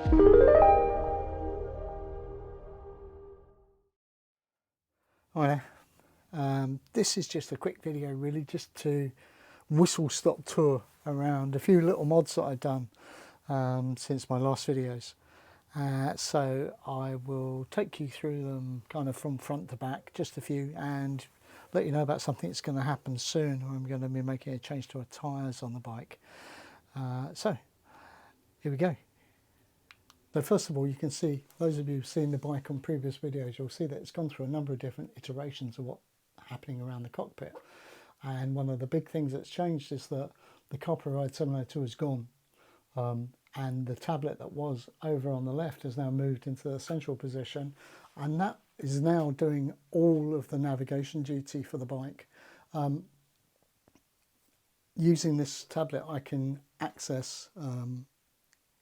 Hi there. This is just a quick video really, just to whistle stop tour around a few little mods that I've done since my last videos. So I will take you through them kind of from front to back, just a few, and let you know about something that's going to happen soon. I'm going to be making a change to our tyres on the bike. So here we go. So first of all, you can see, those of you who've seen the bike on previous videos, you'll see that it's gone through a number of different iterations of what's happening around the cockpit. And one of the big things that's changed is that the copper ride 702 is gone. And the tablet that was over on the left has now moved into the central position. And that is now doing all of the navigation duty for the bike. Using this tablet, I can access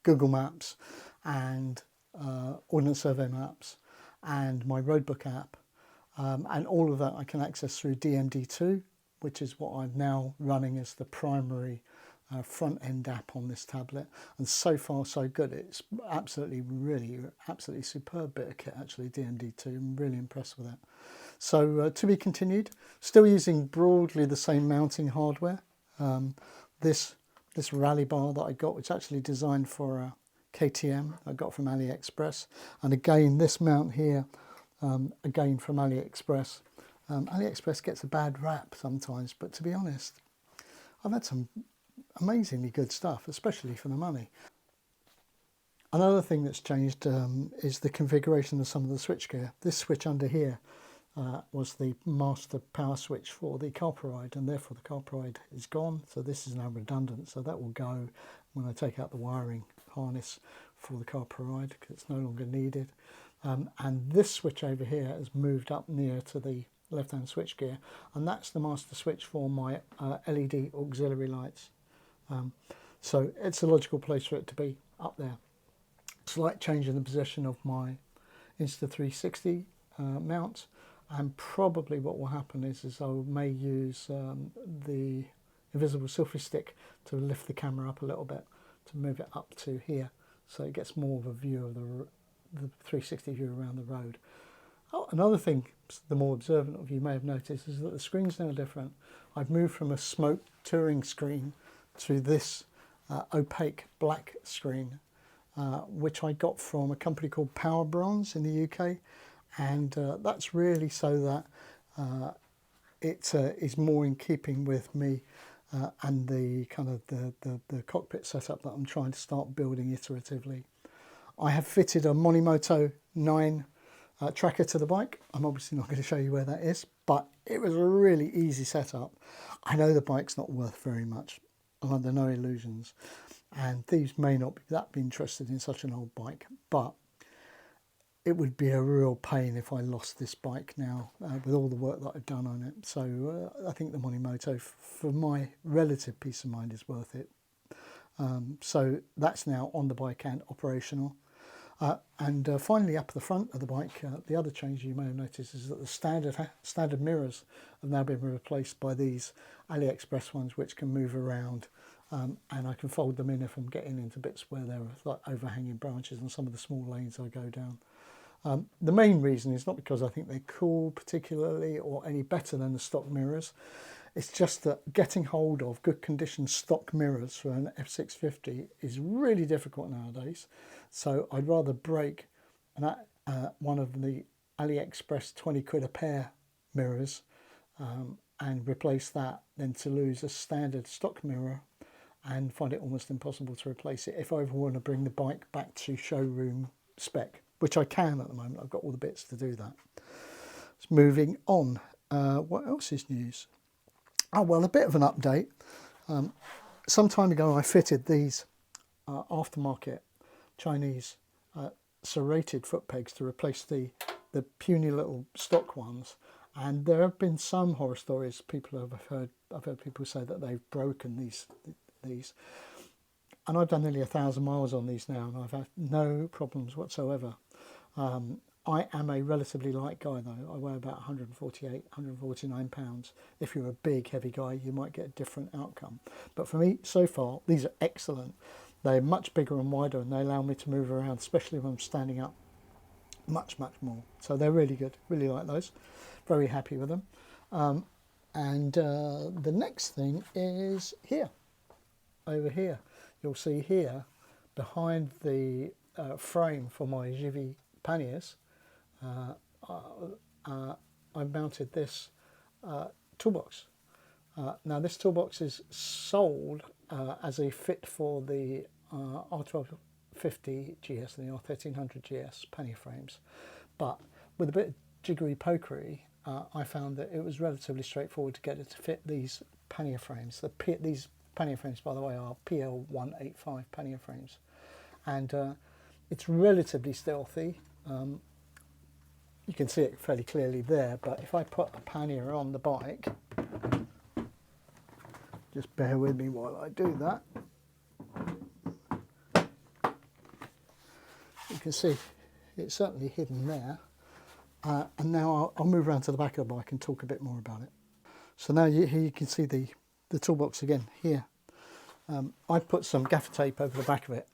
Google Maps and Ordnance Survey maps and my roadbook app, and all of that I can access through DMD2, which is what I'm now running as the primary front end app on this tablet. And so far so good. It's absolutely superb bit of kit actually, DMD2. I'm really impressed with it. So to be continued, still using broadly the same mounting hardware. This rally bar that I got, which is actually designed for a KTM, I got from AliExpress. And again, this mount here, again from AliExpress. AliExpress gets a bad rap sometimes, but to be honest, I've had some amazingly good stuff, especially for the money. Another thing that's changed is the configuration of some of the switchgear. This switch under here was the master power switch for the carper ride, and therefore the carper ride is gone, so this is now redundant, so that will go when I take out the wiring harness for the carper ride, because it's no longer needed. And this switch over here has moved up near to the left hand switchgear, and that's the master switch for my LED auxiliary lights. So it's a logical place for it to be up there. Slight change in the position of my Insta360 mount. And probably what will happen is I may use the invisible selfie stick to lift the camera up a little bit, to move it up to here, so it gets more of a view of the 360 view around the road. Oh, another thing the more observant of you may have noticed is that the screen's now different. I've moved from a smoke touring screen to this opaque black screen, which I got from a company called Powerbronze in the UK. And that's really so that it is more in keeping with me and the kind of the cockpit setup that I'm trying to start building iteratively. I have fitted a Monimoto 9 tracker to the bike. I'm obviously not going to show you where that is, but it was a really easy setup. I know the bike's not worth very much. I'm under no illusions, and thieves may not be interested in such an old bike, but it would be a real pain if I lost this bike now with all the work that I've done on it. So I think the Monimoto, for my relative peace of mind, is worth it. So that's now on the bike and operational. And finally, up the front of the bike, the other change you may have noticed is that the standard mirrors have now been replaced by these AliExpress ones, which can move around. And I can fold them in if I'm getting into bits where there are like overhanging branches and some of the small lanes I go down. The main reason is not because I think they're cool particularly or any better than the stock mirrors. It's just that getting hold of good condition stock mirrors for an F650 is really difficult nowadays. So I'd rather break one of the AliExpress 20 quid a pair mirrors and replace that than to lose a standard stock mirror and find it almost impossible to replace it if I ever want to bring the bike back to showroom spec, which I can at the moment. I've got all the bits to do that. So moving on, what else is news? Oh, well, a bit of an update. Some time ago I fitted these aftermarket Chinese serrated foot pegs to replace the puny little stock ones, and there have been some horror stories. I've heard people say that they've broken these, and I've done nearly 1,000 miles on these now, and I've had no problems whatsoever. I am a relatively light guy though. I weigh about 148, 149 pounds. If you're a big heavy guy, you might get a different outcome. But for me, so far, these are excellent. They're much bigger and wider, and they allow me to move around, especially when I'm standing up, much more. So they're really good, really like those, very happy with them. And the next thing is here, over here. You'll see here behind the frame for my Givi panniers, I've mounted this toolbox. Now this toolbox is sold as a fit for the R1250 GS and the R1300 GS pannier frames, but with a bit of jiggery pokery, I found that it was relatively straightforward to get it to fit these pannier frames. These pannier frames, by the way, are PL185 pannier frames, and it's relatively stealthy. You can see it fairly clearly there, but if I put a pannier on the bike, just bear with me while I do that. You can see it's certainly hidden there. And now I'll move around to the back of the bike and talk a bit more about it. So now here you can see the toolbox again here. I've put some gaffer tape over the back of it.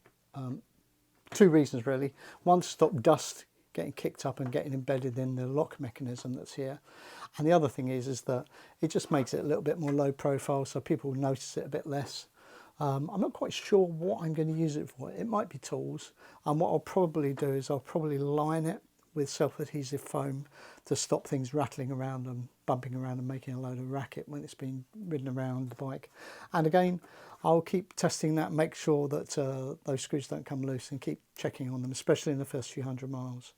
Two reasons really. One, to stop dust getting kicked up and getting embedded in the lock mechanism that's here. And the other thing is that it just makes it a little bit more low profile, so people will notice it a bit less. I'm not quite sure what I'm going to use it for. It might be tools. And what I'll probably do is I'll probably line it with self-adhesive foam to stop things rattling around and bumping around and making a load of racket when it's been ridden around the bike. And again, I'll keep testing that, make sure that those screws don't come loose, and keep checking on them, especially in the first few hundred miles.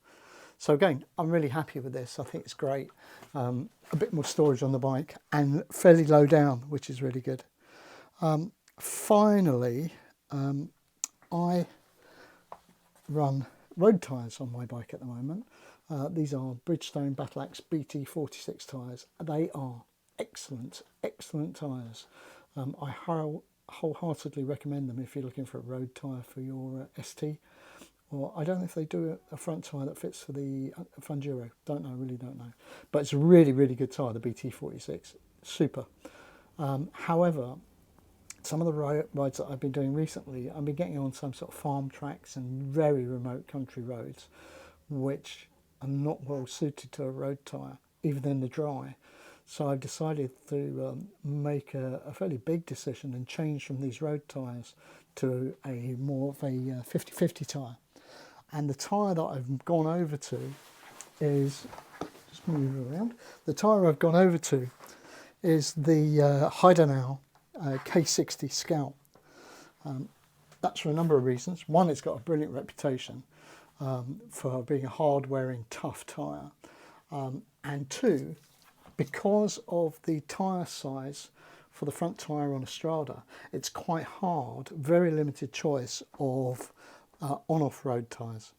So again, I'm really happy with this. I think it's great. A bit more storage on the bike and fairly low down, which is really good. Finally, I run road tyres on my bike at the moment. These are Bridgestone Battle Axe BT46 tyres. They are excellent tyres. I wholeheartedly recommend them if you're looking for a road tyre for your ST. Or I don't know if they do a front tyre that fits for the Funduro. Really don't know. But it's a really good tyre, the BT46. Super. However, some of the rides that I've been doing recently, I've been getting on some sort of farm tracks and very remote country roads, which are not well suited to a road tyre, even in the dry. So I've decided to make a fairly big decision and change from these road tyres to a more of a 50-50 tyre. And the tyre that I've gone over to is, just move around, the tyre I've gone over to is the Heidenau K60 Scout. That's for a number of reasons. One, it's got a brilliant reputation for being a hard-wearing, tough tyre. And two, because of the tyre size for the front tyre on a Strada, it's quite hard, very limited choice of on-off road tyres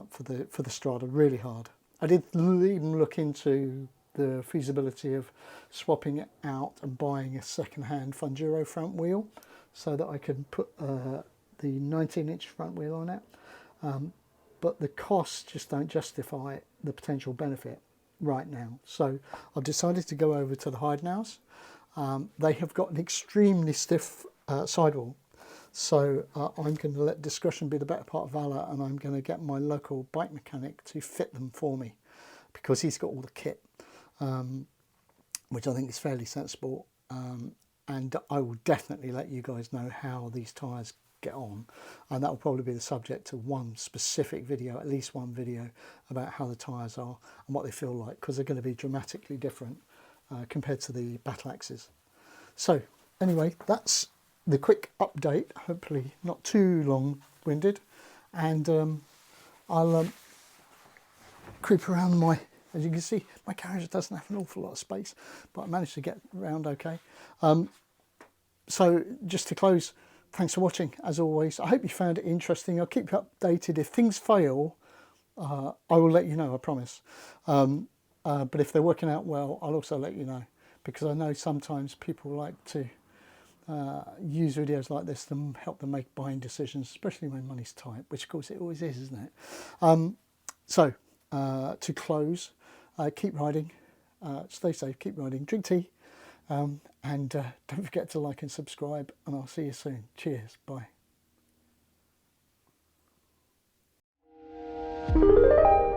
for the Strada, really hard. I did even look into the feasibility of swapping it out and buying a second-hand Funduro front wheel so that I could put the 19-inch front wheel on it. But the costs just don't justify the potential benefit right now. So I've decided to go over to the Heidenau's. They have got an extremely stiff sidewall. So I'm going to let discretion be the better part of valour, and I'm going to get my local bike mechanic to fit them for me because he's got all the kit. Which I think is fairly sensible, and I will definitely let you guys know how these tyres get on, and that will probably be the subject of one specific video, at least one video, about how the tyres are and what they feel like, because they're going to be dramatically different compared to the Battle Axes. So anyway, that's the quick update, hopefully not too long-winded, and I'll creep around my, as you can see, my carriage doesn't have an awful lot of space, but I managed to get around okay. So just to close, thanks for watching, as always. I hope you found it interesting. I'll keep you updated. If things fail, I will let you know, I promise. But if they're working out well, I'll also let you know, because I know sometimes people like to use videos like this to help them make buying decisions, especially when money's tight, which of course it always is, isn't it? So to close, keep riding, stay safe, keep riding, drink tea, and don't forget to like and subscribe, and I'll see you soon. Cheers, bye. you.